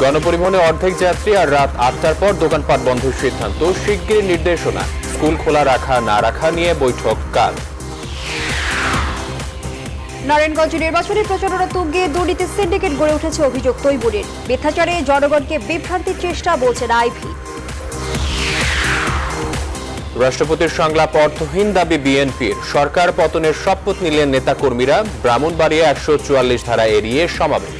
গণপরিবহনে অর্ধেক যাত্রী আর রাত ৮টার পর দোকানপাট বন্ধের সিদ্ধান্ত, শিগগিরই নির্দেশনা। স্কুল খোলা রাখা না রাখা নিয়ে বৈঠক কাল। নারায়ণগঞ্জ নির্বাচনী প্রচারণা তুঙ্গে দুর্নীতি সিন্ডিকেট গড়ে উঠেছে অভিযোগ তৈমুরের। মিথ্যাচারে জনগণকে বিভ্রান্তির চেষ্টা বলছেন আইভি। রাষ্ট্রপতির সংলাপ অর্থহীন দাবি বিএনপির। সরকার পতনের শপথ নিলেন নেতাকর্মীরা। ব্রাহ্মণবাড়িয়া ১৪৪ ধারা এড়িয়ে সমাবেশ।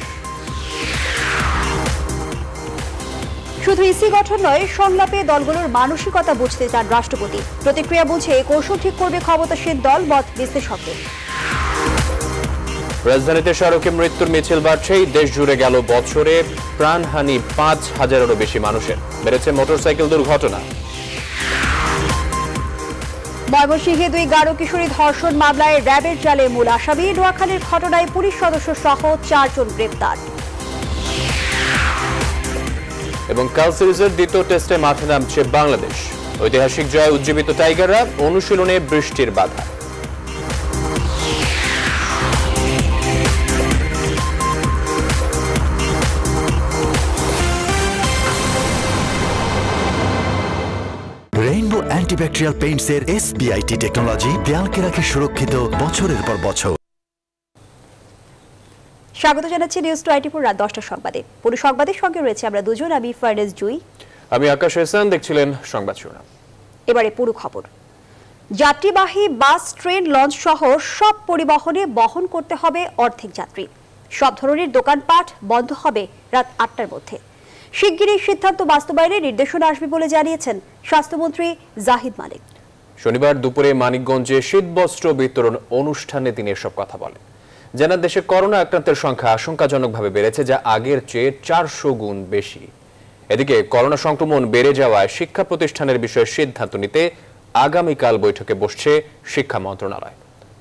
শুধু ইসি গঠন নয়, সংলাপে দলগুলোর মানসিকতা বুঝতে চান রাষ্ট্রপতি। প্রতিক্রিয়া বুঝে কৌশল ঠিক করবে ক্ষমতাসীন দল, মত বিশ্লেষকদের। রাজধানীতে সড়কে মৃত্যুর মিছিল বাড়ছেই। দেশ জুড়ে গেল বছরে প্রাণহানি ৫,০০০-এরও বেশি মানুষের। বেড়েছে মোটরসাইকেল দুর্ঘটনা। ময়মনসিংহে ২ গারো কিশোরী ধর্ষণ মামলায় র্যাবের জালে মূল আসামি। নোয়াখালীর ঘটনায় পুলিশ সদস্য সহ ৪ জন গ্রেপ্তার। এবং কাল সিরিজের দ্বিতীয় টেস্টে মাঠে নামছে বাংলাদেশ। ঐতিহাসিক জয় উজ্জীবিত টাইগাররা, অনুশীলনে বৃষ্টির বাধা। রেইনবো অ্যান্টিব্যাকটেরিয়াল পেইন্টস এর SBIT টেকনোলজি দেয়ালকে রাখে সুরক্ষিত বছরের পর বছর। স্বাগত জানাচ্ছি নিউজ 24 রাত 10টার সংবাদে। পুরো সংবাদের সঙ্গে রয়েছে আমরা দুজন, আমি ফারনেস জুই, আমি আকাশ এহসান। দেখছিলেন সংবাদ শিরোনাম। এবারে পুরো খবর। যাত্রীবাহী বাস, ট্রেন, লঞ্চ সহ সব পরিবহনে বহন করতে হবে অর্ধেক যাত্রী। সব ধরনের দোকানপাট বন্ধ হবে রাত ৮টার মধ্যে। শিগগিরই সিদ্ধান্ত বাস্তবায়নের নির্দেশনা আসবে বলে জানিয়েছেন স্বাস্থ্যমন্ত্রী জাহিদ মালিক। শনিবার দুপুরে মানিকগঞ্জে শীতবস্ত্র বিতরণ অনুষ্ঠানে তিনি এসব কথা বলেন। জানান, দেশে করোনা আক্রান্তের সংখ্যা আশঙ্কাজনকভাবে বেড়েছে, যা আগের চেয়ে ৪০০ গুণ বেশি। এদিকে করোনা সংক্রমণ বেড়ে যাওয়ায় শিক্ষা প্রতিষ্ঠানের বিষয়ে সিদ্ধান্ত নিতে আগামীকাল বৈঠকে বসছে শিক্ষা মন্ত্রণালয়।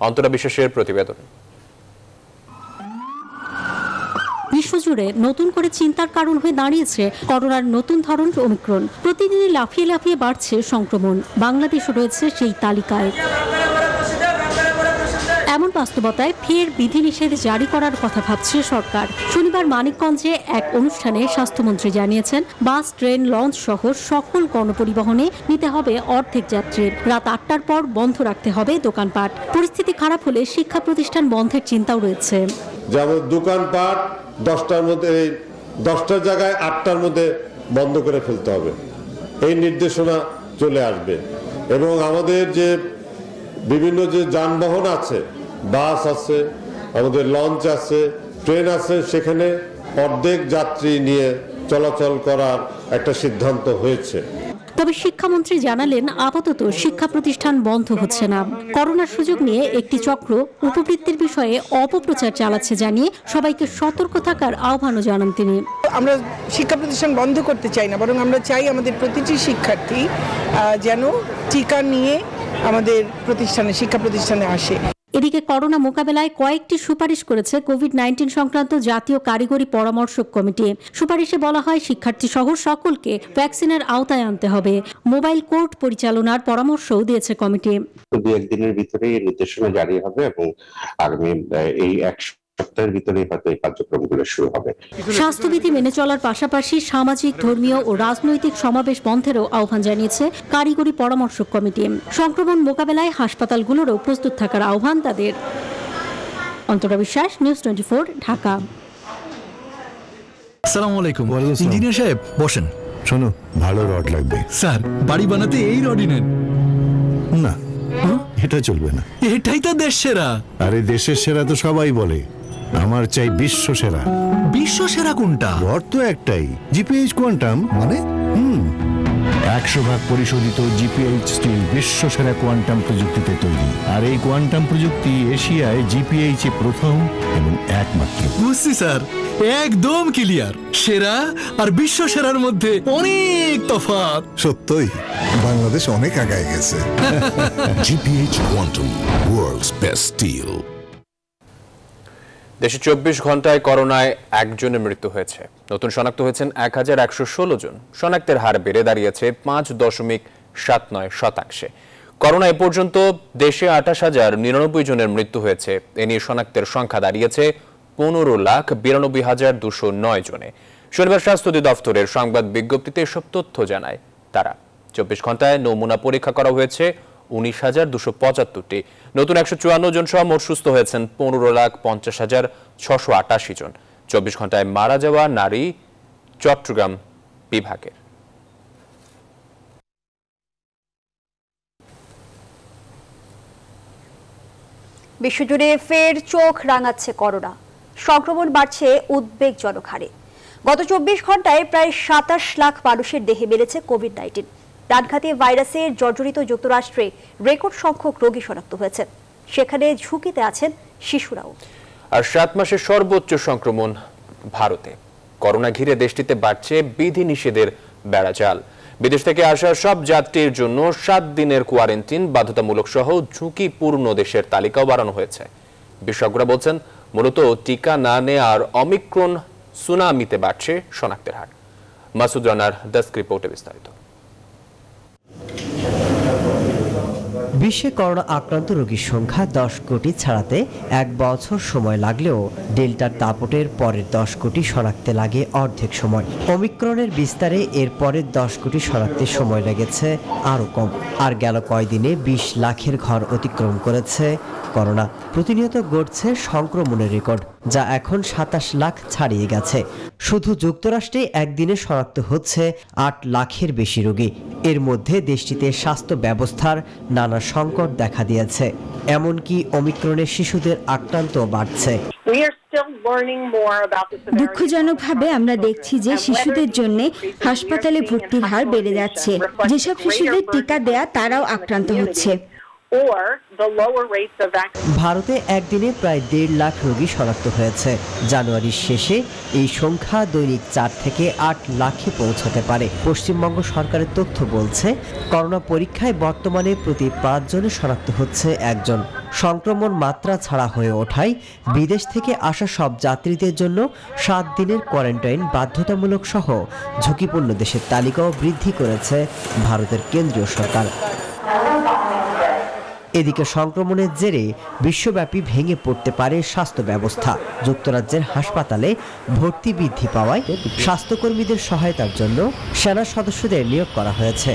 অন্তরা বিশ্বাসের প্রতিবেদন। বিশ্বজুড়ে নতুন করে চিন্তার কারণ হয়ে দাঁড়িয়েছে করোনার নতুন ধরন ওমিক্রন। প্রতিদিনই লাফিয়ে লাফিয়ে বাড়ছে সংক্রমণ। বাংলাদেশও রয়েছে সেই তালিকায়। এমন বাস্তবতায় ফের বিধিনিষেধ জারি করার কথা ভাবছে সরকার। শনিবার মানিকগঞ্জে এক অনুষ্ঠানে স্বাস্থ্যমন্ত্রী জানিয়েছেন, বাস, ট্রেন, লঞ্চ সহ সকল গণপরিবহনে নিতে হবে অর্ধেক যাত্রী। রাত ৮টার পর বন্ধ রাখতে হবে দোকানপাট। পরিস্থিতি খারাপ হলে শিক্ষা প্রতিষ্ঠান বন্ধের চিন্তাও রয়েছে। যেমন দোকানপাট 10টার মধ্যে, 10টার জায়গায় 8টার মধ্যে বন্ধ করে ফেলতে হবে, এই নির্দেশনা চলে আসবে। এবং আমাদের যে বিভিন্ন যে যানবাহন আছে, বাস আছে, আমাদের লঞ্চ আছে, ট্রেন আছে, সেখানে অর্ধেক যাত্রী নিয়ে চলাচল করার একটা সিদ্ধান্ত হয়েছে। তবে শিক্ষামন্ত্রী জানালেন, আপাতত শিক্ষা প্রতিষ্ঠান বন্ধ হচ্ছে না। করোনার সুযোগ নিয়ে একটি চক্র উপবৃত্তির বিষয়ে অপপ্রচার চালাচ্ছে জানিয়ে সবাইকে সতর্ক থাকার আহ্বানও জানান তিনি। আমরা শিক্ষা প্রতিষ্ঠান বন্ধ করতে চাই না, বরং আমরা চাই আমাদের প্রতিটি শিক্ষার্থী যেন টিকা নিয়ে আমাদের প্রতিষ্ঠানে, শিক্ষা প্রতিষ্ঠানে আসে। এদিকে করোনা মোকাবেলায় কয়েকটি সুপারিশ করেছে কোভিড-19 সংক্রান্ত জাতীয় কারিগরি পরামর্শক কমিটি। সুপারিশে বলা হয়, শিক্ষার্থী সহ সকলকে ভ্যাকসিনের আওতায় আনতে হবে। মোবাইল কোর্ট পরিচালনার পরামর্শও দিয়েছে কমিটি। 2-1 দিনের ভিতরেই এই নির্দেশনা জারি হবে এবং আগামী এই 1 সপ্তাহের ভিতরে হয়তো এই কার্যক্রমগুলো শুরু হবে। স্বাস্থ্যবিধি মেনে চলার পাশাপাশি সামাজিক, ধর্মীয় ও রাজনৈতিক সমাবেশ বন্ধেরও আহ্বান জানিয়েছে কারিগরি পরামর্শক কমিটি। সংক্রমণ মোকাবেলায় হাসপাতালগুলোরও প্রস্তুত থাকার আহ্বান তাদের। অন্তরা বিশ্বাস, নিউজ 24, ঢাকা। আসসালামু আলাইকুম। ইঞ্জিনিয়ার সাহেব বসেন। শোনো, ভালো রড লাগবে। স্যার, বাড়ি বানাতে এই রডই নেন। না, এটা চলবে না। এটাই তো দেশ সেরা। আরে দেশের সেরা তো সবাই বলে, আমার চাই বিশ্ব সেরা। বিশ্ব সেরা কোনটা? রড তো একটাই, জিপিএইচ কোয়ান্টাম। মানে 100% পরিশোধিত জিপিএইচ স্টিল বিশ্ব সেরা কোয়ান্টাম প্রযুক্তিতে তৈরি। আর এই কোয়ান্টাম প্রযুক্তি এশিয়ায় জিপিএইচ এ প্রথম এবং একমাত্র। বুঝছি স্যার, একদম ক্লিয়ার। সেরা আর বিশ্ব সেরার মধ্যে অনেক তফাৎ। সত্যই বাংলাদেশ অনেক আগায় গেছে। GPH quantum, world's best steel. দেশে 24 ঘন্টায় করোনায় একজনের মৃত্যু হয়েছে। নতুন শনাক্ত হয়েছেন 1116 জন। শনাক্তের হার বেড়ে দাঁড়িয়েছে 5.79%। করোনা এ পর্যন্ত দেশে 28,099 জনের মৃত্যু হয়েছে। এ নিয়ে শনাক্তের সংখ্যা দাঁড়িয়েছে 15,92,209 জনে। শনিবার স্বাস্থ্য অধিদপ্তরের সংবাদ বিজ্ঞপ্তিতে এসব তথ্য জানায় তারা। 24 ঘন্টায় নমুনা পরীক্ষা করা হয়েছে 19,275টি। নতুন 154 জন সহ মোট সুস্থ হয়েছেন 15,50,688 জন। 24 ঘন্টায় মারা যাওয়া নারী চট্টগ্রাম বিভাগের। বিশ্বজুড়ে ফের চোখ রাঙাচ্ছে করোনা। সংক্রমণ বাড়ছে উদ্বেগজনক হারে। গত 24 ঘন্টায় প্রায় 27 লাখ মানুষের দেহে মিলেছে কোভিড-19। প্রাণঘাতী ভাইরাসে জর্জরিত যুক্তরাষ্ট্রে রেকর্ড সংখ্যক রোগী শনাক্ত হয়েছে। সেখানে ঝুঁকিতে আছেন শিশুরাও। আর 7 মাসের সর্বোচ্চ সংক্রমণ ভারতে। করোনা ঘিরে দেশটিতে বাড়ছে বিধিনিষেধের বেড়াজাল। বিদেশ থেকে আসা সব যাত্রীর জন্য 7 দিনের কোয়ারেন্টিন বাধ্যতামূলক সহ ঝুঁকিপূর্ণ দেশের তালিকাও বাড়ানো হয়েছে। বিশেষজ্ঞরা বলছেন, মূলত টিকা না নেওয়ার অমিক্রন সুনামিতে বাড়ছে শনাক্তের হার। মাসুদ রানার ডেস্ক রিপোর্টে বিস্তারিত। বিশ্বে করোনা আক্রান্ত রোগীর সংখ্যা 10 কোটি ছাড়াতে 1 বছর সময় লাগলেও ডেল্টার দাপটের পরের 10 কোটি শনাক্তে লাগে অর্ধেক সময়। ওমিক্রনের বিস্তারে এর পরের 10 কোটি শনাক্তে সময় লেগেছে আরও কম। আর গেল কয়দিনে 20 লাখের ঘর অতিক্রম করেছে করোনা। প্রতিনিয়ত গড়ছে সংক্রমণের রেকর্ড, যা এখন 27 লাখ ছাড়িয়ে গেছে। শুধু যুক্তরাষ্ট্রে একদিনে শনাক্ত হচ্ছে 8 লাখের বেশি রোগী। এর মধ্যে দেশটিতে স্বাস্থ্য ব্যবস্থার নানা সংকট দেখা দিয়েছে। এমনকি ওমিক্রনের শিশুদের আক্রান্ত বাড়ছে। দুঃখজনকভাবে আমরা দেখছি যে শিশুদের জন্য হাসপাতালে ভর্তির হার বেড়ে যাচ্ছে। যেসব শিশুদের টিকা দেয়া তারাও আক্রান্ত হচ্ছে। ভারতে একদিনে প্রায় 1.5 লাখ রোগী শনাক্ত হয়েছে। জানুয়ারির শেষে এই সংখ্যা দৈনিক 4 থেকে 8 লাখে পৌঁছাতে পারে। পশ্চিমবঙ্গ সরকারের তথ্য বলছে, করোনা পরীক্ষায় বর্তমানে প্রতি 5 জনে শনাক্ত হচ্ছে 1 জন। সংক্রমণ মাত্রা ছাড়া হয়ে ওঠায় বিদেশ থেকে আসা সব যাত্রীদের জন্য 7 দিনের কোয়ারেন্টাইন বাধ্যতামূলক সহ ঝুঁকিপূর্ণ দেশের তালিকাও বৃদ্ধি করেছে ভারতের কেন্দ্রীয় সরকার। এদিকে সংক্রমণের জেরে বিশ্বব্যাপী ভেঙে পড়তে পারে স্বাস্থ্য ব্যবস্থা। যুক্তরাজ্যের হাসপাতালে ভর্তি বৃদ্ধি পাওয়ায় স্বাস্থ্যকর্মীদের সহায়তার জন্য সেনা সদস্যদের নিয়োগ করা হয়েছে।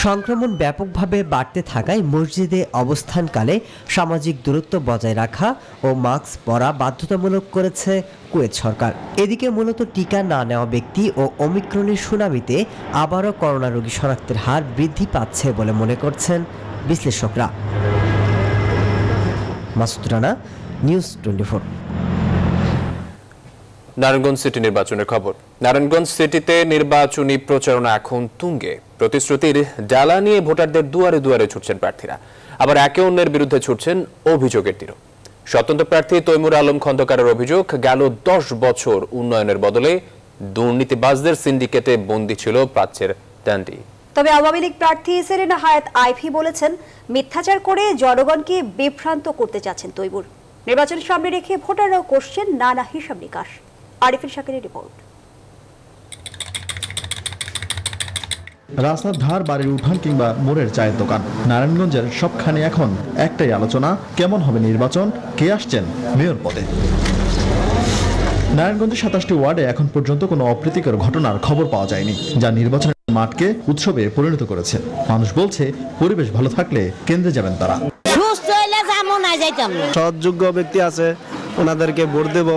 সংক্রমণ ব্যাপকভাবে বাড়তে থাকায় মসজিদে অবস্থানকালে সামাজিক দূরত্ব বজায় রাখা ও মাস্ক পরা বাধ্যতামূলক করেছে কুয়েত সরকার। এদিকে মূলত টিকা না নেওয়া ব্যক্তি ও ওমিক্রনের সুনামিতে আবারও করোনা রোগী শনাক্তের হার বৃদ্ধি পাচ্ছে বলে মনে করছেন বিশ্লেষকরা। মাসুদ রানা, নিউজ 24। নারায়ণগঞ্জ সিটি নির্বাচনের খবর। নারায়ণগঞ্জ সিটিতে নির্বাচনী প্রচারণা এখন তুঙ্গে। প্রতিশ্রুতির ডালা নিয়ে ভোটারদের দুয়ারে দুয়ারে ছুটছেন প্রার্থীরা, আবার একে অন্যের বিরুদ্ধে ছুটছেন অভিযোগের তীর। স্বতন্ত্র প্রার্থী তৈমুর আলম খন্দকারের অভিযোগ, গেল 10 বছর উন্নয়নের বদলে দুর্নীতিবাজদের সিন্ডিকেটে বন্দী ছিল প্রাচ্যের ডান্ডি। তবে আওয়ামী লীগ প্রার্থী সেরেনা হায়াত আইভি বলেছেন, মিথ্যাচার করে জনগণকে বিভ্রান্ত করতে চাচ্ছেন তৈমুর। নির্বাচনের সামনে রেখে ভোটাররাও করছেন নানা হিসাব নিকাশ। আরিফুল শাকিরের রিপোর্ট। রাস্তার ধার, বাড়ির উঠান কিংবা মোড়ের চায়ের দোকান, নারায়ণগঞ্জের সবখানে এখন একটাই আলোচনা, কেমন হবে নির্বাচন, কে আসছেন মেয়র পদে। নারায়ণগঞ্জের 27টি ওয়ার্ডে এখন পর্যন্ত কোনো অপ্রীতিকর ঘটনার খবর পাওয়া যায়নি, যা নির্বাচনের মাঠকে উৎসবে পরিণত করেছে। মানুষ বলছে, পরিবেশ ভালো থাকলে কেন্দ্রে যাবেন তারা। সৎযোগ্য ব্যক্তি আছে, ওনাদেরকে ভোট দেব।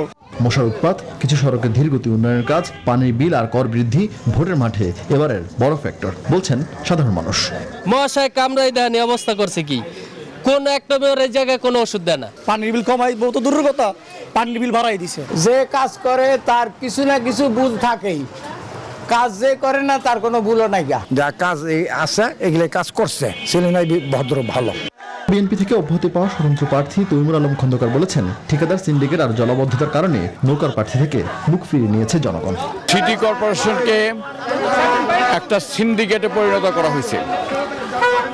মশার উৎপাত, কিছু সড়কে ধীরগতি উন্নয়নের কাজ, পানির বিল আর কর বৃদ্ধি ভোটের মাঠে এবারের বড় ফ্যাক্টর বলছেন সাধারণ মানুষ। মশায় কামড়াই দেয়নি, অবস্থা করছে কি, কোন একটা মেয়রের জায়গায় কোনো ওষুধ দেয় না। পানির বিল কমাই বহুত দূরের কথা, পানির বিল বাড়াই দিছে। যে কাজ করে তার কিছু না কিছু ভুল থাকেই, কাজ যে করে না তার কোনো ভুলও নাই। যা কাজ আছে এগুলো কাজ করছে, ছেলেমেয়ে ভদ্র ভালো। বিএনপি থেকে অব্যাহতি পাওয়া স্বতন্ত্র প্রার্থী তৈমুর আলম খন্দকার বলেছেন, ঠিকাদার সিন্ডিকেট আর জলাবদ্ধতার কারণে নৌকার প্রার্থী থেকে মুখ ফিরিয়ে নিয়েছে জনগণ। সিটি কর্পোরেশনকে একটা সিন্ডিকেটে পরিণত করা হয়েছে,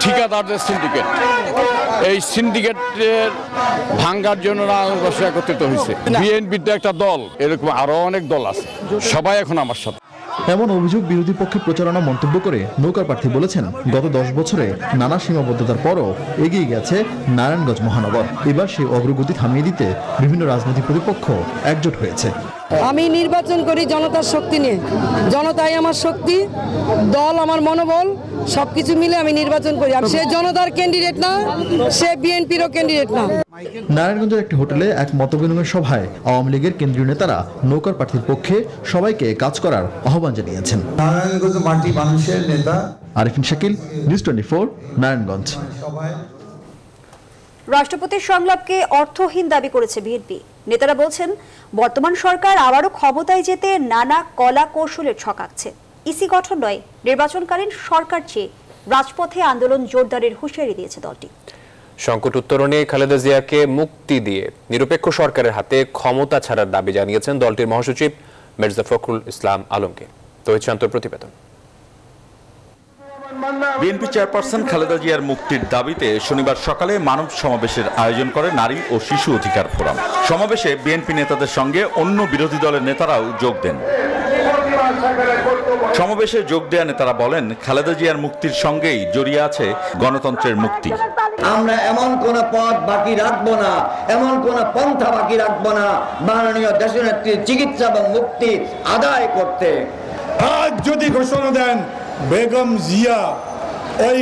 ঠিকাদারদের সিন্ডিকেট। এই সিন্ডিকেটের ভাঙ্গার জন্য নারায়ণগঞ্জ একত্রিত হয়েছে। বিএনপির একটা দল, এরকম আরো অনেক দল আছে, সবাই এখন আমার সাথে। এমন অভিযোগ বিরোধী পক্ষে প্রচারণা মন্তব্য করে নৌকার প্রার্থী বলেছেন, গত 10 বছরে নানা সীমাবদ্ধতার পরও এগিয়ে গেছে নারায়ণগঞ্জ মহানগর। এবার সেই অগ্রগতি থামিয়ে দিতে বিভিন্ন রাজনৈতিক প্রতিপক্ষ একজোট হয়েছে। আমি নির্বাচন করি জনতার শক্তি নিয়ে, জনতাই আমার শক্তি, দল আমার মনোবল, সবকিছু মিলে আমি নির্বাচন করি। সে জনতার ক্যান্ডিডেট না, সে বিএনপিরও ক্যান্ডিডেট না। নারায়ণগঞ্জের একটি হোটেলে এক মতবিনিময় সভায় আওয়ামী লীগের কেন্দ্রীয় নেতারা নৌকার প্রার্থীর পক্ষে সবাইকে কাজ করার আহ্বান জানিয়েছেন। নারায়ণগঞ্জ মাটি মানুষের নেতা আরিফিন শাকিল, নিউজ 24, নারায়ণগঞ্জ। রাষ্ট্রপতির সংলাপকে অর্থহীন দাবি করেছে বিএনপি। নেতারা বলছেন, বর্তমান সরকার আবারও ক্ষমতায় যেতে নানা কলা কৌশলের ছকাচ্ছে। ইসি গঠন নয়, নির্বাচনকালীন সরকার চেয়ে রাজপথে আন্দোলন জোরদারের হুঁশিয়ারি দিয়েছে দলটি। সংকট উত্তরণে খালেদা জিয়াকে মুক্তি দিয়ে নিরপেক্ষ সরকারের হাতে ক্ষমতা ছাড়ার দাবি জানিয়েছেন দলটির মহাসচিব মির্জা ফখরুল ইসলাম আলমকে। তৌহিদ শান্তর প্রতিবেদন। বিএনপি চেয়ারপারসন খালেদা জিয়ার মুক্তির দাবিতে শনিবার সকালে মানব সমাবেশের আয়োজন করে নারী ও শিশু অধিকার ফোরাম। সমাবেশে বিএনপি নেতাদের সঙ্গে অন্য বিরোধী দলের নেতারাও যোগ দেন। সমাবেশে যোগ দেয়া নেতারা বলেন, খালেদা জিয়ার মুক্তির সঙ্গেই জড়িয়ে আছে গণতন্ত্রের মুক্তি। আমরা এমন কোন পথ বাকি রাখবো না, এমন কোন পন্থা বাকি রাখবো না মাননীয় দেশনেত্রীর চিকিৎসা এবং মুক্তি আদায় করতে। আজ যদি ঘোষণা দেন বেগম জিয়া ওই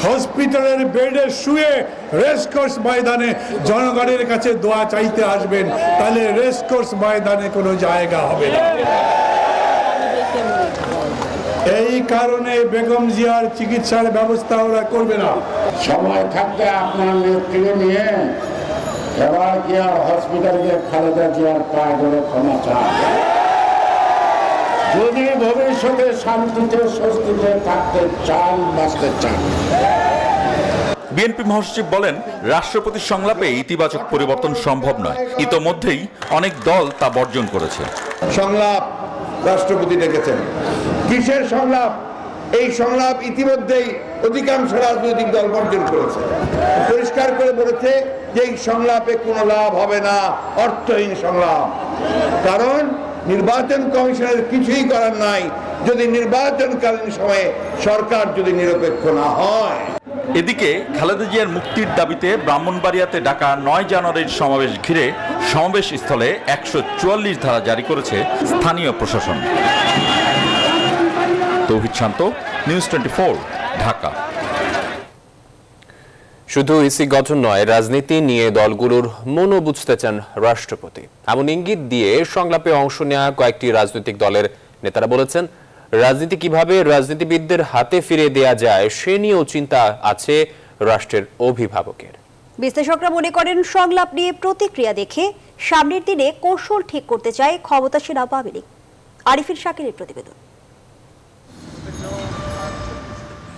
হসপিটালের বেডে শুয়ে রেসকোর্স ময়দানে জনগণের কাছে দোয়া চাইতে আসবেন, তাহলে রেসকোর্স ময়দানে কোনো জায়গা হবে না। এই কারণে বেগম জিয়ার চিকিৎসার ব্যবস্থা ওরা করবে না। সময় থাকতে আপনার নেত্রীকে নিয়ে এবার কি আর হসপিটালে খালেদা জিয়ার পায়ে ধরে ক্ষমা চান? যদি ভবিষ্যতে শান্তিতে স্বস্তিতে থাকতে চান, বাঁচতে চান। বিএনপি মহাসচিব বলেন, রাষ্ট্রপতির সংলাপে ইতিবাচক পরিবর্তন সম্ভব নয়। ইতোমধ্যেই অনেক দল তা বর্জন করেছে। সংলাপ রাষ্ট্রপতি ডেকেছেন, কিসের সংলাপ? এই সংলাপ ইতিমধ্যেই অধিকাংশ রাজনৈতিক দল বর্জন করেছে, পরিষ্কার করে বলেছে যে এই সংলাপে কোনো লাভ হবে না, অর্থহীন সংলাপ। কারণ নির্বাচন কমিশনের কিছুই করার নাই যদি নির্বাচনকালীন সময়ে সরকার যদি নিরপেক্ষ না হয়। এদিকে খালেদা জিয়ার মুক্তির দাবিতে ব্রাহ্মণবাড়িয়াতে ডাকা 9 জানুয়ারির সমাবেশ ঘিরে সমাবেশ স্থলে 144 ধারা জারি করেছে স্থানীয় প্রশাসন। তৌহিদ শান্ত, নিউজ 24, ঢাকা। শুধু ইসি গঠন নয়, রাজনীতি নিয়ে দলগুলোর মনও বুঝতে চান রাষ্ট্রপতি। এমন ইঙ্গিত দিয়ে সংলাপে অংশ নেওয়া কয়েকটি রাজনৈতিক দলের নেতারা বলেছেন, রাজনীতি কিভাবে রাজনীতিবিদদের হাতে ফিরিয়ে দেয়া যায় সে নিয়েও চিন্তা আছে রাষ্ট্রের অভিভাবকের। বিশ্লেষকরা মনে করেন, সংলাপ নিয়ে প্রতিক্রিয়া দেখে সামনের দিনে কৌশল ঠিক করতে চায় ক্ষমতাসীন আওয়ামী লীগ। আরিফিন শাকিলের প্রতিবেদন।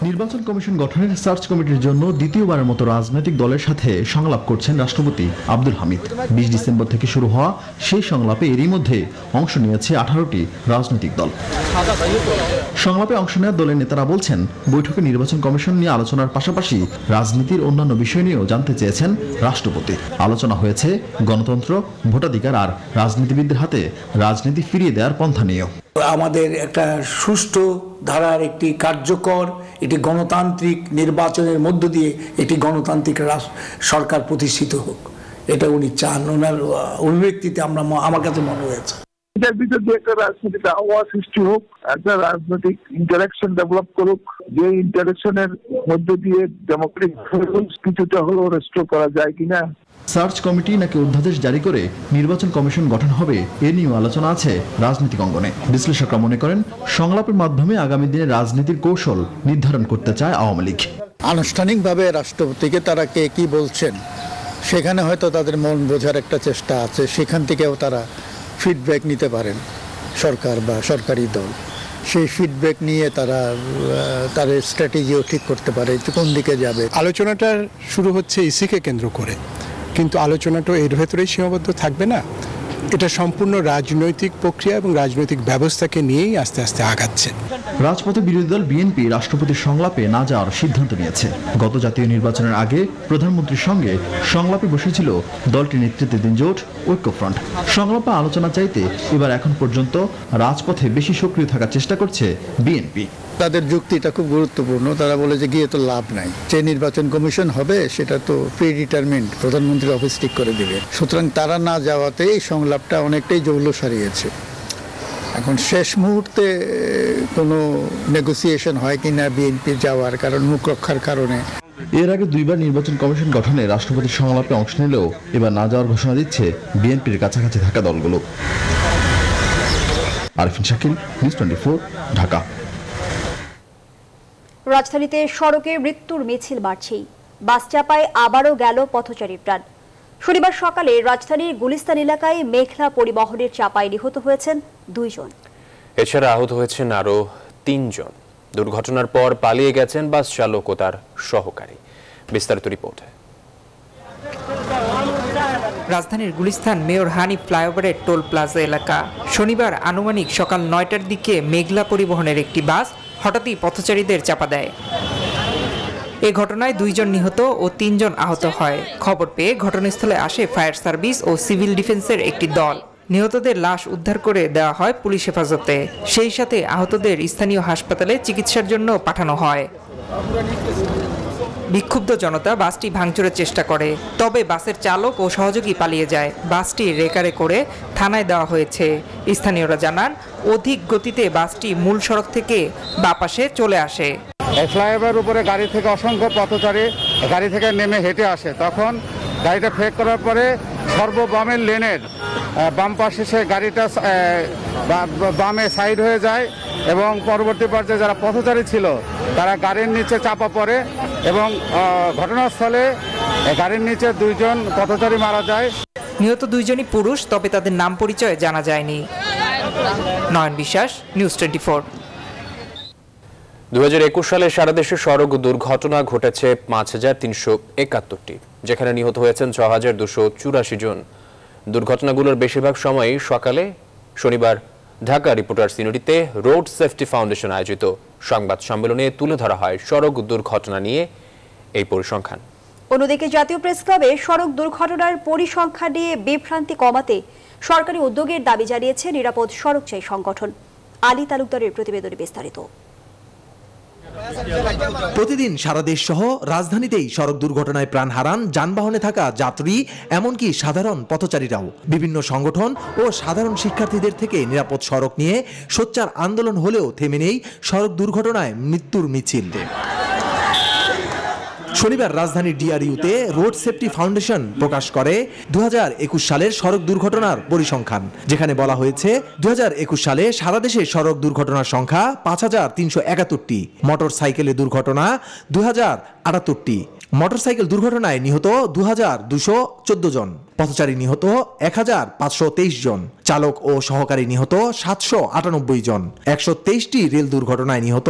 নির্বাচন কমিশন গঠনের সার্চ কমিটির জন্য দ্বিতীয়বারের মতো রাজনৈতিক দলের সাথে সংলাপ করছেন রাষ্ট্রপতি আব্দুল হামিদ। 20 ডিসেম্বর থেকে শুরু হওয়া সেই সংলাপে এরই মধ্যে অংশ নিয়েছে 18টি রাজনৈতিক দল। সংলাপে অংশ নেওয়া দলের নেতারা বলছেন, বৈঠকে নির্বাচন কমিশন নিয়ে আলোচনার পাশাপাশি রাজনীতির অন্যান্য বিষয় নিয়েও জানতে চেয়েছেন রাষ্ট্রপতি। আলোচনা হয়েছে গণতন্ত্র, ভোটাধিকার আর রাজনীতিবিদদের হাতে রাজনীতি ফিরিয়ে দেওয়ার পন্থা নিয়েও। আমাদের একটা সুষ্ঠু ধারার একটি কার্যকর একটি গণতান্ত্রিক নির্বাচনের মধ্য দিয়ে একটি গণতান্ত্রিক সরকার প্রতিষ্ঠিত হোক, এটা উনি চান। ওনার অভিব্যক্তিতে আমার কাছে মনে হয়েছে এটার ভিতর দিয়ে একটা রাজনৈতিক আবহাওয়া সৃষ্টি হোক, একটা রাজনৈতিক ইন্টারাকশন ডেভেলপ করুক, যে ইন্টারাকশনের মধ্য দিয়ে ডেমোক্রেটিক কিছুটা হলেও রেস্টোর করা যায় কিনা। সার্চ কমিটি নাকি অধ্যাদেশ জারি করে নির্বাচন কমিশন গঠন হবে, এ নিয়েও আলোচনা আছে রাজনৈতিক অঙ্গনে। বিশ্লেষকরা মনে করেন, সংলাপের মাধ্যমে আগামী দিনে রাজনীতির কৌশল নির্ধারণ করতে চায় আওয়ামী লীগ। আনুষ্ঠানিকভাবে রাষ্ট্রপতিকে তারা কে কি বলছেন সেখানে হয়তো তাদের মন বোঝার একটা চেষ্টা আছে, সেখান থেকেও তারা ফিডব্যাক নিতে পারেন সরকার বা সরকারি দল। সেই ফিডব্যাক নিয়ে তারা তাদের স্ট্র্যাটেজিও ঠিক করতে পারে কোন দিকে যাবে। আলোচনাটা শুরু হচ্ছে ইসিকে কেন্দ্র করে, কিন্তু আলোচনাটা এর ভেতরেই সীমাবদ্ধ থাকবে না। এটা সম্পূর্ণ রাজনৈতিক প্রক্রিয়া এবং রাজনৈতিক ব্যবস্থাকে নিয়েই আস্তে আস্তে আগাচ্ছে। রাজপথে বিরোধী দল বিএনপি রাষ্ট্রপতির সংলাপে না যাওয়ার সিদ্ধান্ত নিয়েছে। গত জাতীয় নির্বাচনের আগে প্রধানমন্ত্রীর সঙ্গে সংলাপে বসেছিল দলটির নেতৃত্বাধীন জোট ঐক্যফ্রন্ট। সংলাপে আলোচনা চাইতে এবার এখন পর্যন্ত রাজপথে বেশি সক্রিয় থাকার চেষ্টা করছে বিএনপি। তাদের যুক্তিটা খুব গুরুত্বপূর্ণ। তারা বলে যে গিয়ে তো লাভ নাই, যে নির্বাচন কমিশন হবে সেটা তো প্রিডিটারমিন্ড, প্রধানমন্ত্রীর অফিস ঠিক করে দিবে। সুতরাং তারা না যাওয়াতে এই সংলাপটা অনেকটাই জৌল সারিয়েছে। এখন শেষ মুহূর্তে কোনো নেগোসিয়েশন হয় কিনা বিএনপি যাওয়ার, কারণ মুখ রক্ষার কারণে। এর আগে দুইবার নির্বাচন কমিশন গঠনে রাষ্ট্রপতির সংলাপে অংশ নিলেও এবার না যাওয়ার ঘোষণা দিচ্ছে বিএনপির কাছাকাছি থাকা দলগুলো। আরিফিন শাকিল, নিউজ 24, ঢাকা। রাজধানীতে সড়কে মৃত্যুর মিছিল বাড়ছেই। বাস চাপায় আবারও গেল পথচারীর প্রাণ। শনিবার সকালে রাজধানীর গুলিস্তান এলাকায় মেঘলা পরিবহনের চাপায় নিহত হয়েছেন 2 জন। এছাড়া আহত হয়েছেন আরও 3 জন। দুর্ঘটনার পর পালিয়ে গেছেন বাস চালক ও তার সহকারী। বিস্তারিত রিপোর্টে। রাজধানীর গুলিস্তান মেয়র হানিফ ফ্লাইওভারের টোল প্লাজা এলাকা। শনিবার আনুমানিক সকাল 9টার দিকে মেঘলা পরিবহনের একটি বাস হঠাৎই পথচারীদের চাপা দেয়। এ ঘটনায় 2 জন নিহত ও 3 জন আহত হয়। খবর পেয়ে ঘটনাস্থলে আসে ফায়ার সার্ভিস ও সিভিল ডিফেন্সের একটি দল। নিহতদের লাশ উদ্ধার করে দেওয়া হয় পুলিশ হেফাজতে। সেই সাথে আহতদের স্থানীয় হাসপাতালে চিকিৎসার জন্য পাঠানো হয়। বিক্ষুব্ধ জনতা বাসটি ভাঙচুরের চেষ্টা করে, তবে বাসের চালক ও সহযোগী পালিয়ে যায়। বাসটি রেকারে করে থানায় দেওয়া হয়েছে। স্থানীয়রা জানান, অধিক গতিতে বাসটি মূল সড়ক থেকে বাঁ পাশে চলে আসে। ফ্লাইওভার উপরে গাড়ি থেকে অসংখ্য পথচারী গাড়ি থেকে নেমে হেঁটে আসে। তখন গাড়িটা ফেক করার পরে সর্ববামের লেনের বাম পাশে সে গাড়িটা বামে সাইড হয়ে যায় এবং পরবর্তী পর্যায়ে যারা পথচারী ছিল তারা গাড়ির নিচে চাপা পড়ে এবং ঘটনাস্থলে গাড়ির নিচে 2 জন পথচারী মারা যায়। নিহত 2 জনই পুরুষ, তবে তাদের নাম পরিচয় জানা যায়নি। নয়ন বিশ্বাস, নিউজ 24। 2021 সালে সারা দেশে সড়ক দুর্ঘটনা ঘটেছে 5371টি, যেখানে নিহত হয়েছেন 6284 জন। দুর্ঘটনাগুলোর বেশিরভাগ সময়ই সকালে। শনিবার ঢাকা রিপোর্টার্স ইউনিটিতে রোড সেফটি ফাউন্ডেশন আয়োজিত সংবাদ সম্মেলনে তুলে ধরা হয় সড়ক দুর্ঘটনা নিয়ে এই পরিসংখ্যান। অন্যদিকে জাতীয় প্রেস ক্লাবে সড়ক দুর্ঘটনার পরিসংখ্যান নিয়ে বিভ্রান্তি কমাতে সরকারি উদ্যোগের দাবি জানিয়েছে নিরাপদ সড়ক চাই সংগঠন। আলী তালুকদারের প্রতিবেদনে বিস্তারিত। প্রতিদিন সারা দেশ সহ রাজধানীতেই সড়ক দুর্ঘটনায় প্রাণ হারান যানবাহনে থাকা যাত্রী, এমনকি সাধারণ পথচারীরাও। বিভিন্ন সংগঠন ও সাধারণ শিক্ষার্থীদের থেকে নিরাপদ সড়ক নিয়ে সোচ্চার আন্দোলন হলেও থেমে নেই সড়ক দুর্ঘটনায় মৃত্যুর মিছিল। শনিবার রাজধানীর ডিআরইউতে রোড সেফটি ফাউন্ডেশন প্রকাশ করে 2021 সালের সড়ক দুর্ঘটনার পরিসংখ্যান, যেখানে বলা হয়েছে 2021 সালে সারা দেশে সড়ক দুর্ঘটনার সংখ্যা 5371টি, মোটর সাইকেলের দুর্ঘটনা 2078টি, মোটরসাইকেল দুর্ঘটনায় নিহত 2214 জন, পথচারী নিহত 1523 জন, চালক ও সহকারী নিহত 798 জন, 123টি রেল দুর্ঘটনায় নিহত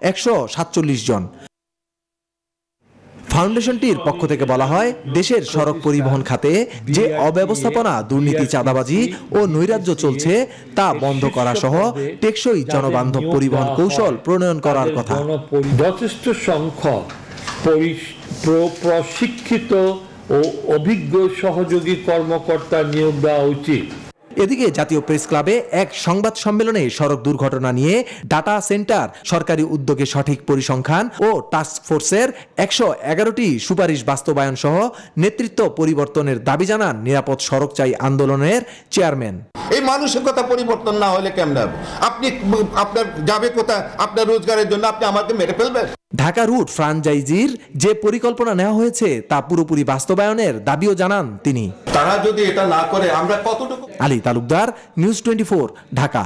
147 জন। ফাউন্ডেশনটির পক্ষ থেকে বলা হয়, দেশের সড়ক পরিবহন খাতে যে অব্যবস্থাপনা, দুর্নীতি, চাঁদাবাজি ও নৈরাজ্য চলছে তা বন্ধ করা সহ টেকসই জনবান্ধব পরিবহন কৌশল প্রণয়ন করার কথা। যথেষ্ট সংখ্যক প্রশিক্ষিত ও অভিজ্ঞ সহযোগী কর্মকর্তা নিয়োগ দেওয়া উচিত। এদিকে জাতীয় প্রেস ক্লাবে এক সংবাদ সম্মেলনে সড়ক দুর্ঘটনা নিয়ে ডাটা সেন্টার, সরকারি উদ্যোগে সঠিক পরিসংখ্যান ও টাস্ক ফোর্সের 111টি সুপারিশ বাস্তবায়ন সহ নেতৃত্ব পরিবর্তনের দাবি জানান নিরাপদ সড়ক চাই আন্দোলনের চেয়ারম্যান। এই মানসিকতা পরিবর্তন না হলে কেমন হবে? আপনি আপনার যাবে কোথায়? আপনার রোজগারের জন্য আপনি আমাকে মেরে ফেলবেন? ঢাকা রুট ফ্রাঞ্চাইজির যে পরিকল্পনা নেওয়া হয়েছে তা পুরোপুরি বাস্তবায়নের দাবিও জানান তিনি। তারা যদি এটা না করে আমরা কতটুকু। আলী তালুকদার, নিউজ 24, ঢাকা।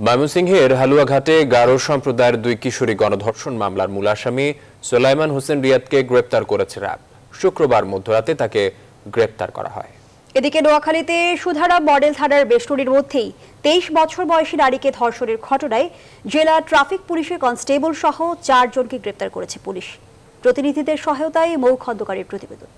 ময়মনসিংহের হালুয়াঘাটে গারো সম্প্রদায়ের 2 কিশোরী গণধর্ষণ মামলার মূল আসামি সোলাইমান হোসেন রিয়াদকে গ্রেপ্তার করেছে র্যাব। শুক্রবার মধ্যরাতে তাকে গ্রেপ্তার করা হয়। এদিকে নোয়াখালীতে সুধারাম মডেল থানার বেষ্টনীর মধ্যেই 23 বছর বয়সী নারীকে ধর্ষণের ঘটনায় জেলা ট্রাফিক পুলিশের কনস্টেবল সহ 4 জনকে গ্রেপ্তার করেছে পুলিশ। প্রতিনিধিদের সহায়তায় মৌ খন্দকারের প্রতিবেদন।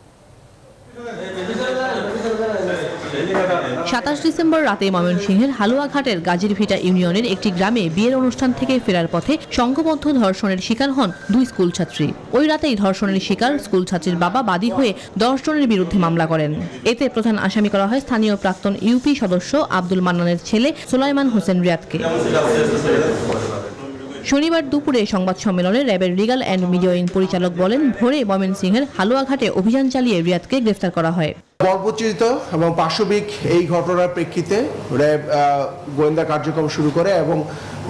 27 ডিসেম্বর রাতে ময়মনসিংহের হালুয়াঘাটের গাজীরভিটা ইউনিয়নের একটি গ্রামে বিয়ের অনুষ্ঠান থেকে ফেরার পথে সংঘবদ্ধ ধর্ষণের শিকার হন 2 স্কুল ছাত্রী। ওই রাতেই ধর্ষণের শিকার স্কুল ছাত্রীর বাবা বাদী হয়ে 10 জনের বিরুদ্ধে মামলা করেন। এতে প্রধান আসামি করা হয় স্থানীয় প্রাক্তন ইউপি সদস্য আব্দুল মান্নানের ছেলে সুলাইমান হোসেন রিয়াদকে। শনিবার দুপুরে সংবাদ সম্মেলনে র্যাবের লিগ্যাল অ্যান্ড মিডিয়া উইং পরিচালক বলেন, ভোরে ময়মনসিংহের হালুয়াঘাটে অভিযান চালিয়ে রিয়াদকে গ্রেফতার করা হয়। পরবর্তীত এবং পাশবিক এই ঘটনার প্রেক্ষিতে র্যাব গোয়েন্দা কার্যক্রম শুরু করে এবং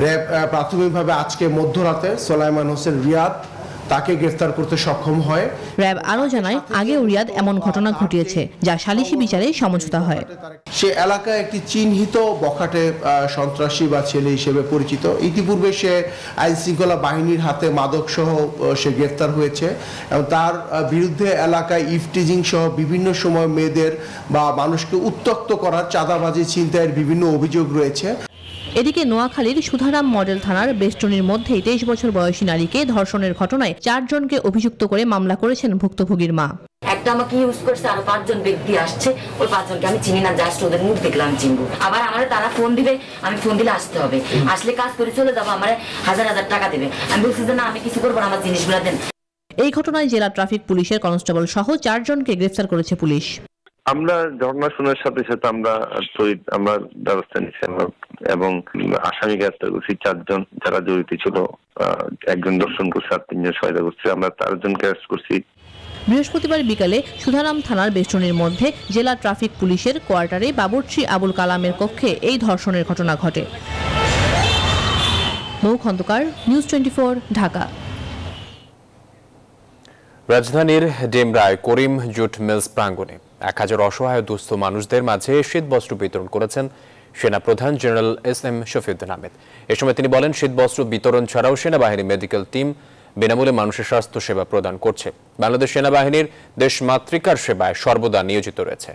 র্যাব প্রাথমিকভাবে আজকে মধ্যরাতে সুলাইমান হোসেন রিয়াদ তাকে গ্রেফতার করতে সক্ষম হয়। র্যাব আরও জানায়, আগেও রিয়াদ এমন ঘটনা ঘটিয়েছে যা সালিশি বিচারে সমঝোতা হয়। সে এলাকায় একটি চিহ্নিত বখাটে সন্ত্রাসী বা ছেলে হিসেবে পরিচিত। ইতিপূর্বে সে আইন শৃঙ্খলা বাহিনীর হাতে মাদক সহ সে গ্রেফতার হয়েছে এবং তার বিরুদ্ধে এলাকায় ইফটিজিং সহ বিভিন্ন সময় মেয়েদের বা মানুষকে উত্ত্যক্ত করার, চাঁদাবাজি, ছিনতাইয়ের বিভিন্ন অভিযোগ রয়েছে। এদিকে নোয়াখালীর সুধারাম মডেল থানার বেষ্টনীর মধ্যেই 23 বছর বয়সী নারীকে ধর্ষণের ঘটনায় 4 জনকে অভিযুক্ত করে মামলা করেছেন ভুক্তভোগীর মা। একটা আমাকে ইউজ করছে, আরো 5 জন ব্যক্তি আসছে, ওই 5 জনকে আমি চিনি না, জাস্ট ওদের মুখ দেখলাম চিনবো। আবার আমার তারা ফোন দিবে, আমি ফোন দিলে আসতে হবে, আসলে কাজ করে চলে যাবো, আমার 1000 টাকা দেবে। আমি বলছি যে না, আমি কিছু করবো না, আমার জিনিসগুলো দেন। এই ঘটনায় জেলা ট্রাফিক পুলিশের কনস্টেবল সহ 4 জনকে গ্রেফতার করেছে পুলিশ। আমরা ঘটনা শোনার সাথে সাথে আমরা ব্যবস্থা নিচ্ছি এবং আসামি গ্রেফতার করছি 4 জন যারা জড়িত ছিল। 1 জন দর্শন করছে আর 3 জন সহায়তা করছে। আমরা 4 জনকে অ্যারেস্ট করছি। বৃহস্পতিবার বিকালে সুধারাম থানার বেষ্টনীর মধ্যে জেলা ট্রাফিক পুলিশের কোয়ার্টারে বাবুর্চি আবুল কালামের কক্ষে এই ধর্ষণের ঘটনা ঘটে। মৌ খন্দকার, নিউজ 24, ঢাকা। রাজধানীর ডেমরায় করিম জুট মিলস প্রাঙ্গণে 1000 অসহায় দুস্থ মানুষদের মাঝে শীতবস্ত্র বিতরণ করেছেন সেনাপ্রধান জেনারেল SM শফিউদ্দিন আহমেদ। এ সময় তিনি বলেন, শীতবস্ত্র বিতরণ ছাড়াও সেনাবাহিনী মেডিকেল টিম বিনামূল্যে মানুষের স্বাস্থ্য সেবা প্রদান করছে। বাংলাদেশ সেনাবাহিনীর দেশমাতৃকার সেবায় সর্বদা নিয়োজিত রয়েছে।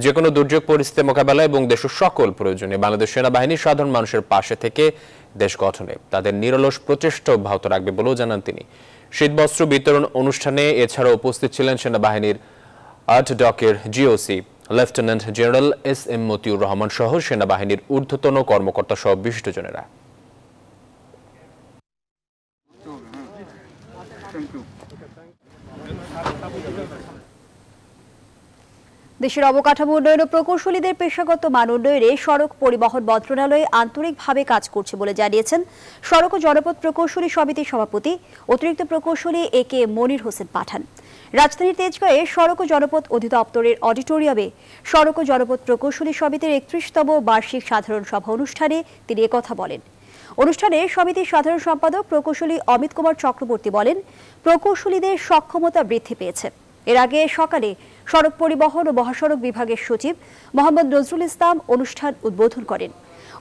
যে কোনো দুর্যোগ পরিস্থিতি মোকাবেলা এবং দেশের সকল প্রয়োজনে বাংলাদেশ সেনাবাহিনী সাধারণ মানুষের পাশে থেকে দেশ গঠনে তাদের নিরলস প্রচেষ্টা অব্যাহত রাখবে বলেও জানান তিনি। শীতবস্ত্র বিতরণ অনুষ্ঠানে এছাড়াও উপস্থিত ছিলেন সেনাবাহিনীর 8 ডকের GOC lieutenant general SM Matiur Rahman সহ সেনাবাহিনীর ঊর্ধ্বতন কর্মকর্তা সহ বিশিষ্টজনেরা। দেশের অবকাঠামো উন্নয়ন ও প্রকৌশলীদের পেশাগত মান উন্নয়নে সড়ক পরিবহন মন্ত্রণালয় আন্তরিকভাবে কাজ করছে বলে জানিয়েছেন সড়ক ও জনপথ প্রকৌশলী সমিতির সভাপতি অতিরিক্ত প্রকৌশলী AK মনির হোসেন পাঠান। রাজধানীর তেজগাঁয়ে সড়ক ও জনপথ অধিদপ্তরের অডিটোরিয়ামে সড়ক ও জনপথ প্রকৌশলী সমিতির 31তম বার্ষিক সাধারণ সভা অনুষ্ঠানে তিনি একথা বলেন। অনুষ্ঠানে সমিতির সাধারণ সম্পাদক প্রকৌশলী অমিত কুমার চক্রবর্তী বলেন, প্রকৌশলীদের সক্ষমতা বৃদ্ধি পেয়েছে। এর আগে সকালে সড়ক পরিবহন ও মহাসড়ক বিভাগের সচিব মোহাম্মদ নজরুল ইসলাম অনুষ্ঠান উদ্বোধন করেন।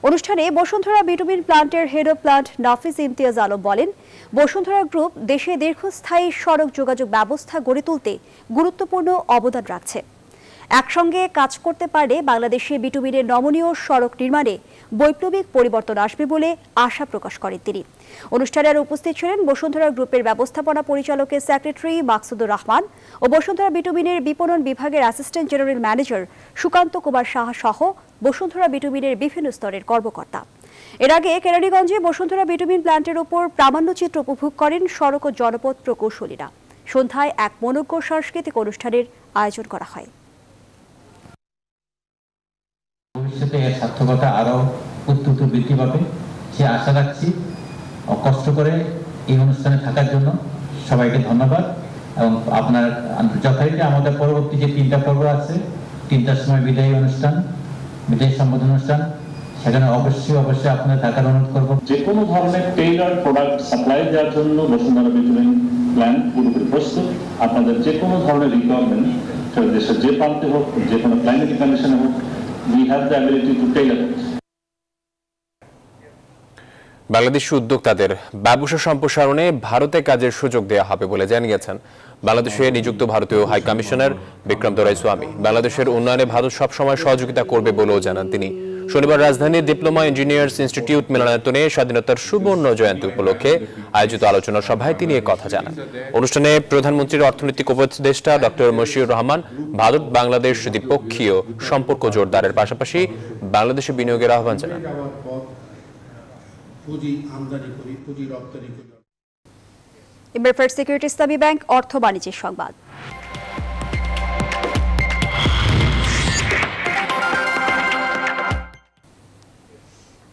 অনুষ্ঠানে বসুন্ধরা বিটুমিন প্লান্টের হেড অব প্লান্ট নাফিস ইমতিয়াজ আলম বলেন, বসুন্ধরা গ্রুপ দেশে দীর্ঘস্থায়ী সড়ক যোগাযোগ ব্যবস্থা গড়ে তুলতে গুরুত্বপূর্ণ অবদান রাখছে। একসঙ্গে কাজ করতে পারলে বাংলাদেশে বিটুমিনের নমনীয় সড়ক নির্মাণে বৈপ্লবিক পরিবর্তন আসবে বলে আশা প্রকাশ করেন তিনি। অনুষ্ঠানে আরও উপস্থিত ছিলেন বসুন্ধরা গ্রুপের ব্যবস্থাপনা পরিচালকের সেক্রেটারি মাকসুদুর রহমান ও বসুন্ধরা বিটুমিনের বিপণন বিভাগের assistant general manager Sukanta Kumar Saha সহ বসুন্ধরা বিটুমিনের বিভিন্ন স্তরের কর্মকর্তা। এর আগে কেরানীগঞ্জে বসুন্ধরা বিটুমিন প্ল্যান্টের উপর প্রামাণ্যচিত্র উপভোগ করেন সড়ক ও জনপথ প্রকৌশলীরা। সন্ধ্যায় এক মনোজ্ঞ সাংস্কৃতিক অনুষ্ঠানের আয়োজন করা হয়। ভবিষ্যতে এর সার্থকতা আরো উত্তরোত্তর বৃদ্ধি পাবে সে আশা রাখছি। কষ্ট করে এই অনুষ্ঠানে থাকার জন্য সবাইকে ধন্যবাদ এবং আপনার যথারীতি আমাদের পরবর্তী যে 3টা পর্ব আছে, 3টার সময় বিদায়ী অনুষ্ঠান, বিদায়ী সম্বোধন অনুষ্ঠান, সেখানে অবশ্যই আপনাদের থাকার অনুরোধ করব। যে কোনো ধরনের টেইলার প্রোডাক্ট সাপ্লাই দেওয়ার জন্য বসুন্ধরা বিটুমিন প্ল্যান্ট পুরোপুরি প্রস্তুত। আপনাদের যে কোনো ধরনের রিকোয়ারমেন্ট দেশের যে প্রান্তে হোক, যে কোনো ক্লাইমেটিক কন্ডিশনে হোক, we have the ability to tailor it. Bangladeshi উদ্যোক্তাদের ব্যবসা সম্প্রসারণে ভারতে কাজের সুযোগ দেওয়া হবে বলে জানিয়েছেন বাংলাদেশে নিযুক্ত ভারতীয় হাই কমিশনার বিক্রম দোরাই স্বামী। বাংলাদেশের উন্নয়নে ভারত সবসময় সহযোগিতা করবে বলেও জানান তিনি। শনিবার রাজধানীর ডিপ্লোমা ইঞ্জিনিয়ার্স ইনস্টিটিউট মিলনায়তনে স্বাধীনতার সুবর্ণ জয়ন্তী উপলক্ষে আয়োজিত আলোচনা সভায় তিনি এই কথা জানান। অনুষ্ঠানে প্রধানমন্ত্রীর অর্থনৈতিক উপদেষ্টা ডক্টর মশিউর রহমান ভারত বাংলাদেশ দ্বিপক্ষীয় সম্পর্ক জোরদারের পাশাপাশি বাংলাদেশে বিনিয়োগের আহ্বান জানান। এবার ফার্স্ট সিকিউরিটি ইসলামী ব্যাংক অর্থ বাণিজ্যের সংবাদ।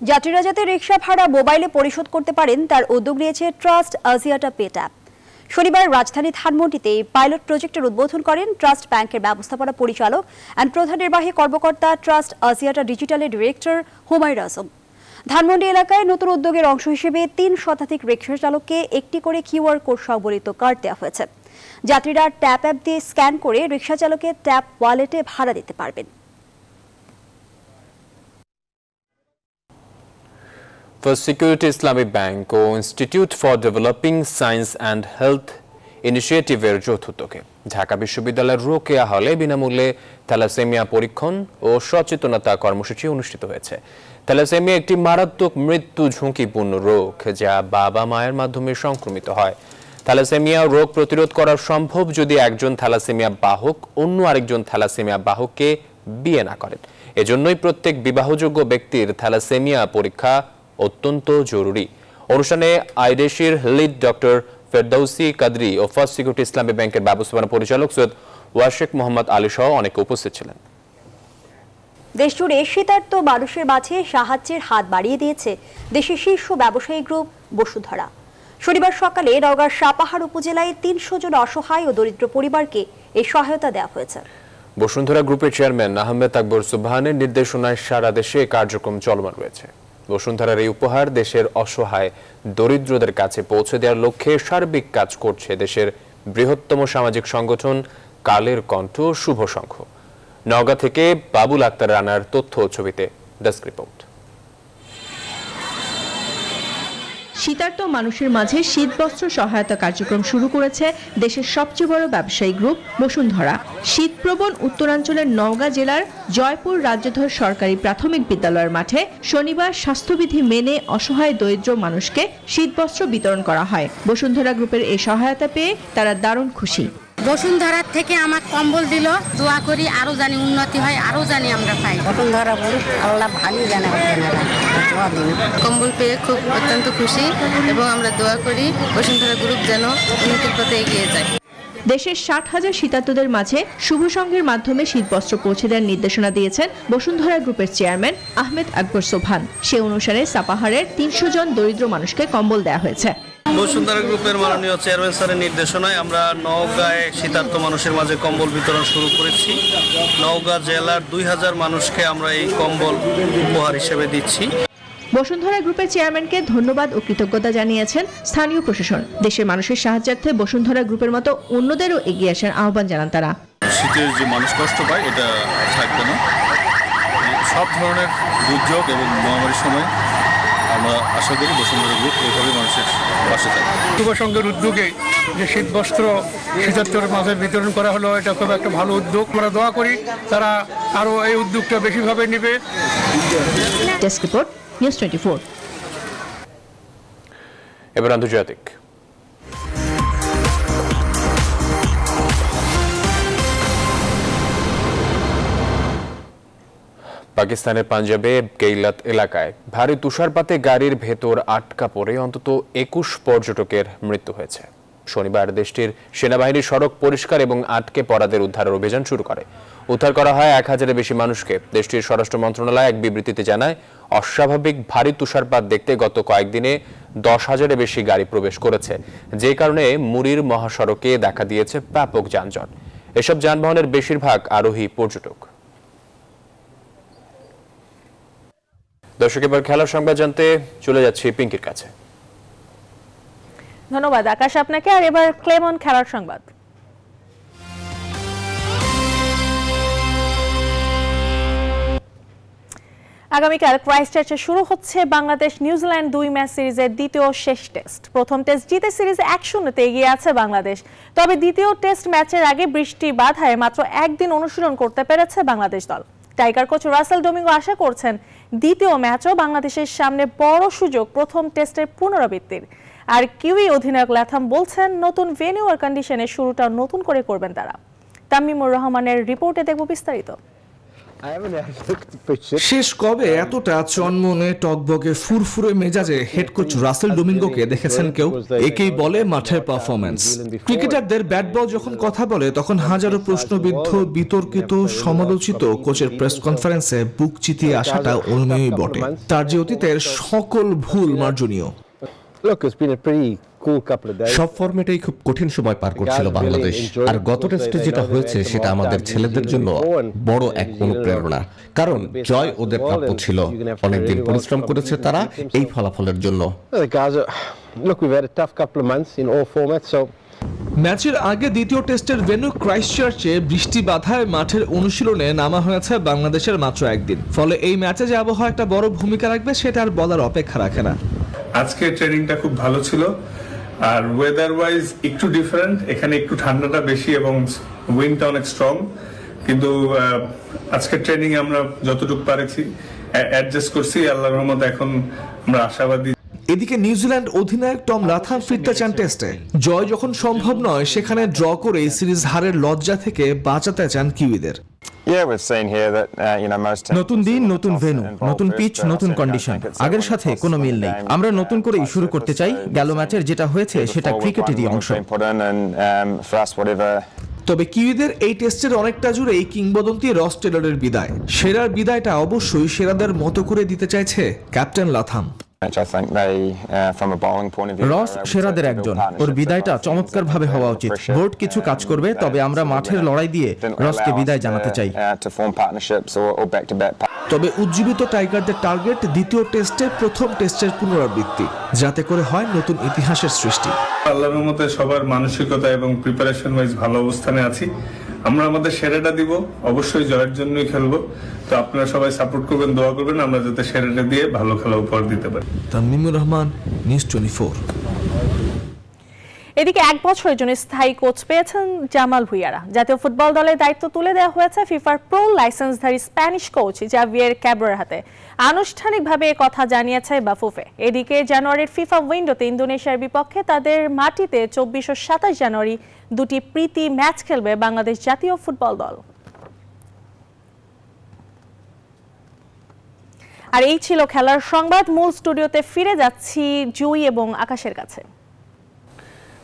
যাত্রীরা যাতে রিক্সা ভাড়া মোবাইলে পরিশোধ করতে পারেন তার উদ্যোগ নিয়েছে ট্রাস্ট আজিয়াটা পে ট্যাপ। শনিবার রাজধানী ধানমন্ডিতে পাইলট প্রজেক্টের উদ্বোধন করেন ট্রাস্ট ব্যাংকের ব্যবস্থাপনা পরিচালক অ্যান্ড প্রধান নির্বাহী কর্মকর্তা ট্রাস্ট আজিয়াটা ডিজিটালের ডিরেক্টর হুমায়ুন আজম। ধানমন্ডি এলাকায় নতুন উদ্যোগের অংশ হিসেবে 3 শতাধিক রিক্সা চালককে একটি করে কিউআর কোড সংবলিত কার্ড দেওয়া হয়েছে। যাত্রীরা ট্যাপ অ্যাপ দিয়ে স্ক্যান করে রিক্সা চালকের ট্যাপ ওয়ালেটে ভাড়া দিতে পারবেন। ফার্স্ট সিকিউরিটি ইসলামী ব্যাংক ও institute for developing science and health ইনিশিয়েটিভের যৌথ উদ্যোগে ঢাকা বিশ্ববিদ্যালয়ের রোকেয়া হলে বিনামূল্যে থ্যালাসেমিয়া পরীক্ষণ ও সচেতনতা কর্মসূচি অনুষ্ঠিত হয়েছে। থ্যালাসেমিয়া একটি মারাত্মক মৃত্যু ঝুঁকিপূর্ণ রোগ যা বাবা মায়ের মাধ্যমে সংক্রমিত হয়। থ্যালাসেমিয়া রোগ প্রতিরোধ করা সম্ভব যদি একজন থ্যালাসেমিয়া বাহক অন্য আরেকজন থ্যালাসেমিয়া বাহককে বিয়ে না করেন। এজন্যই প্রত্যেক বিবাহযোগ্য ব্যক্তির থ্যালাসেমিয়া পরীক্ষা অত্যন্ত জরুরি। অনুষ্ঠানে আইডেশির লিড ডক্টর ফেরদৌসি কাদরি ও ফার্স্ট সিকিউরিটি ইসলামী ব্যাংকের ব্যবস্থাপনা পরিচালক সৈয়দ ওয়াশেক মোহাম্মদ আলী সহ অনেকে উপস্থিত ছিলেন। দেশজুড়ে শীতার্ত মানুষের মাঝে সাহায্যের হাত বাড়িয়ে দিয়েছে দেশের শীর্ষ ব্যবসায়ী গ্রুপ বসুন্ধরা। শনিবার সকালে নওগাঁর সাপাহার উপজেলায় 300 জন অসহায় ও দরিদ্র পরিবারকে এই সহায়তা দেওয়া হয়েছে। বসুন্ধরা গ্রুপের চেয়ারম্যান আহমেদ আকবর সুবহানের নির্দেশনায় সারা দেশে কার্যক্রম চলমান রয়েছে। বসুন্ধরার এই উপহার দেশের অসহায় দরিদ্রদের কাছে পৌঁছে দেওয়ার লক্ষ্যে সার্বিক কাজ করছে দেশের বৃহত্তম সামাজিক সংগঠন কালের কণ্ঠ শুভ সংঘ। নওগাঁ থেকে বাবুল আক্তার রানার তথ্য ও ছবিতে ডেস্ক রিপোর্ট। শীতার্ত মানুষের মাঝে শীতবস্ত্র সহায়তা কার্যক্রম শুরু করেছে দেশের সবচেয়ে বড় ব্যবসায়ী গ্রুপ বসুন্ধরা। শীতপ্রবণ উত্তরাঞ্চলের নওগাঁ জেলার জয়পুর রাজ্যধর সরকারি প্রাথমিক বিদ্যালয়ের মাঠে শনিবার স্বাস্থ্যবিধি মেনে অসহায় দরিদ্র মানুষকে শীতবস্ত্র বিতরণ করা হয়। বসুন্ধরা গ্রুপের এই সহায়তা পেয়ে তারা দারুণ খুশি। বসুন্ধরার থেকে আমার কম্বল দিল, দোয়া করি আরো জানি উন্নতি হয়, আরো জানি আমরা পাই। বসুন্ধরা গ্রুপ আল্লাহ ভালো জানে, কম্বল পেয়ে খুব অত্যন্ত খুশি এবং আমরা দোয়া করি বসুন্ধরা গ্রুপ যেন উন্নতির পথে এগিয়ে যায়। দেশের 60,000 শীতার্তদের মাঝে শুভ সংঘের মাধ্যমে শীতবস্ত্র পৌঁছে দেওয়ার নির্দেশনা দিয়েছেন বসুন্ধরা গ্রুপের চেয়ারম্যান আহমেদ আকবর সোবহান। সে অনুসারে সাপাহারের 300 জন দরিদ্র মানুষকে কম্বল দেওয়া হয়েছে। বসুন্ধরা গ্রুপের মাননীয় চেয়ারম্যান স্যারের নির্দেশনায় আমরা নওগাঁয় শীতার্ত মানুষের মাঝে কম্বল বিতরণ শুরু করেছি। নওগাঁ জেলার 2000 মানুষকে আমরা এই কম্বল উপহার হিসেবে দিচ্ছি। বসুন্ধরা গ্রুপের চেয়ারম্যানকে ধন্যবাদ ও কৃতজ্ঞতা জানিয়েছেন স্থানীয় প্রশাসন। দেশের মানুষের সাহায্যার্থে বসুন্ধরা গ্রুপের মতো অন্যদেরও এগিয়ে আসার আহ্বান জানান তারা। শীতের যে মানুষ কষ্ট পায় এটা থাকবে না। সব ধরনের দুর্যোগ এবং মহামারীর সময় আমরা আশা করি বসুন্ধরা গ্রুপ এইভাবে মানুষের পাশে থাকবে। যুব সংঘের উদ্যোগে যে শীতবস্ত্র শীতার্তর মাঝে বিতরণ করা হলো, এটা খুব একটা ভালো উদ্যোগ। আমরা দোয়া করি তারা আরও এই উদ্যোগটা বেশিভাবে নেবে। Desk report, news 24। এবার আন্তর্জাতিক। পাকিস্তানের পাঞ্জাবে গেইলাত এলাকায় ভারী তুষারপাতে গাড়ির ভেতর আটকা পড়ে অন্তত 21 পর্যটকের মৃত্যু হয়েছে। শনিবার দেশটির সেনাবাহিনী সড়ক পরিষ্কার এবং আটকে পড়াদের উদ্ধারের অভিযান শুরু করে। উদ্ধার করা হয় 1000-এর বেশি মানুষকে। দেশটির স্বরাষ্ট্র মন্ত্রণালয় এক বিবৃতিতে জানায়, অস্বাভাবিক ভারী তুষারপাত দেখতে গত কয়েকদিনে 10,000-এর বেশি গাড়ি প্রবেশ করেছে, যে কারণে মুরির মহাসড়কে দেখা দিয়েছে ব্যাপক যানজট। এসব যানবাহনের বেশিরভাগ আরোহী পর্যটক। দর্শক, এবার খেলার সংবাদ জানতে চলে যাচ্ছি পিঙ্কির কাছে। ধন্যবাদ আকাশ আপনাকে। আর এবার ক্লেমন খেলার সংবাদ। আগামীকাল ক্রাইস্টচার্চে শুরু হচ্ছে বাংলাদেশ নিউজিল্যান্ড 2 ম্যাচ সিরিজের দ্বিতীয় শেষ টেস্ট। প্রথম টেস্ট জিতে সিরিজে 1-0-তে এগিয়ে আছে বাংলাদেশ। তবে দ্বিতীয় টেস্ট ম্যাচের আগে বৃষ্টি বাধায় মাত্র একদিন অনুশীলন করতে পেরেছে বাংলাদেশ দল। টাইগার কোচ রাসেল ডোমিঙ্গো আশা করছেন দ্বিতীয় ম্যাচও বাংলাদেশের সামনে বড় সুযোগ প্রথম টেস্টের পুনরাবৃত্তির। আর কিউই অধিনায়ক লাথাম বলছেন নতুন ভেন্যু আর কন্ডিশনে শুরুটা নতুন করে করবেন তারা। তামিমুর রহমানের রিপোর্টে দেখব বিস্তারিত। শেষ কবে এতটা চনমনে টকবকে ফুরফুরে মেজাজে হেড কোচ রাসেল ডোমিঙ্গোকে দেখেছেন কেউ? একেই বলে মাঠের পারফরম্যান্স। ক্রিকেটারদের ব্যাট বল যখন কথা বলে তখন হাজারো প্রশ্নবিদ্ধ, বিতর্কিত, সমালোচিত কোচের প্রেস কনফারেন্সে বুক চিতিয়ে আসাটা অনুমেয়ই বটে। তার যে অতীতের সকল ভুল মার্জনীয়। সব ফরম্যাটেই খুব কঠিন সময় পার করছিল বাংলাদেশ, আর গত টেস্টে যেটা হয়েছে সেটা আমাদের ছেলেদের জন্য বড় এক অনুপ্রেরণা, কারণ জয় ওদের প্রাপ্য ছিল। অনেকদিন পরিশ্রম করেছে তারা এই ফলাফলের জন্য। ম্যাচের আগে দ্বিতীয় টেস্টের ভেন্যু ক্রাইস্টচার্চে বৃষ্টি বাধায় মাঠের অনুশীলনে নামা হয়েছে বাংলাদেশের মাত্র একদিন। ফলে এই ম্যাচে যে আবহাওয়া একটা বড় ভূমিকা রাখবে সেটা আর বলার অপেক্ষা রাখে না। আজকে ট্রেনিংটা খুব ভালো ছিল, আর ওয়েদার ওয়াইজ একটু ডিফারেন্ট। এখানে একটু ঠান্ডাটা বেশি এবং উইন্ডটা অনেক স্ট্রং, কিন্তু আজকে ট্রেনিং আমরা যতটুকু পারেছি অ্যাডজাস্ট করছি। আল্লাহর রহমতে এখন আমরা আশাবাদী। এদিকে নিউজিল্যান্ড অধিনায়ক টম লাথাম ফিরতে চান টেস্টে। জয় যখন সম্ভব নয় সেখানে ড্র করে সিরিজ হারের লজ্জা থেকে বাঁচাতে চান কিউইদের। নতুন দিন, নতুন ভেন্যু, নতুন পিচ, নতুন কন্ডিশন, আগের সাথে কোনো মিল নেই। আমরা নতুন করেই শুরু করতে চাই। গেল ম্যাচের যেটা হয়েছে সেটা ক্রিকেটেরই অংশ। তবে কিউইদের এই টেস্টের অনেকটা জুড়েই কিংবদন্তি রস টেলরের বিদায়। সেরার বিদায়টা অবশ্যই সেরাদের মতো করে দিতে চাইছে ক্যাপ্টেন লাথাম। রস সেরাদের একজন, ওর বিদায়টা চমৎকার ভাবে হওয়া উচিত। বোর্ড কিছু কাজ করবে, তবে আমরা মাঠের লড়াই দিয়ে রসকে বিদায় জানাতে চাই। তবে উজ্জীবিত টাইগারদের টার্গেট দ্বিতীয় টেস্টে প্রথম টেস্টের পুনরাবৃত্তি, যাতে করে হয় নতুন ইতিহাসের সৃষ্টি। আল্লাহর রহমতে সবার মানসিকতা এবং প্রিপারেশন ওয়াইজ ভালো অবস্থানে আছি। আমরা আমাদের সেরাটা দিব, অবশ্যই জয়ের জন্যই খেলবো। তো আপনারা সবাই সাপোর্ট করবেন, দোয়া করবেন আমরা যাতে সেরাটা দিয়ে ভালো খেলা উপহার দিতে পারি। তামিমুর রহমান, নিউজ 24। এদিকে 1 বছরের জন্য স্থায়ী কোচ পেয়েছেন জামাল ভুঁইয়ারা। জাতীয় ফুটবল দলের দায়িত্ব তুলে দেওয়া হয়েছে ফিফার প্রো লাইসেন্সধারী স্প্যানিশ কোচ জাভিয়ের ক্যাব্রেরার হাতে। আনুষ্ঠানিকভাবে কথা জানিয়েছে বাফুফে। এদিকে জানুয়ারির ফিফা উইন্ডোতে ইন্দোনেশিয়ার বিপক্ষে তাদের মাটিতে 24 ও 27 জানুয়ারি দুটি প্রীতি ম্যাচ খেলবে বাংলাদেশ জাতীয় ফুটবল দল। আর এই ছিল খেলার সংবাদ। মূল স্টুডিওতে ফিরে যাচ্ছি জুই এবং আকাশের কাছে।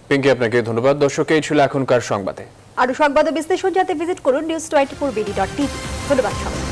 পিঙ্কি, আপনাকে ধন্যবাদ। দর্শক, এই ছিল এখনকার সংবাদে। আরো সংবাদ বিশ্লেষণ জানতে ভিজিট করুন news24bd.tv। ধন্যবাদ সবাই।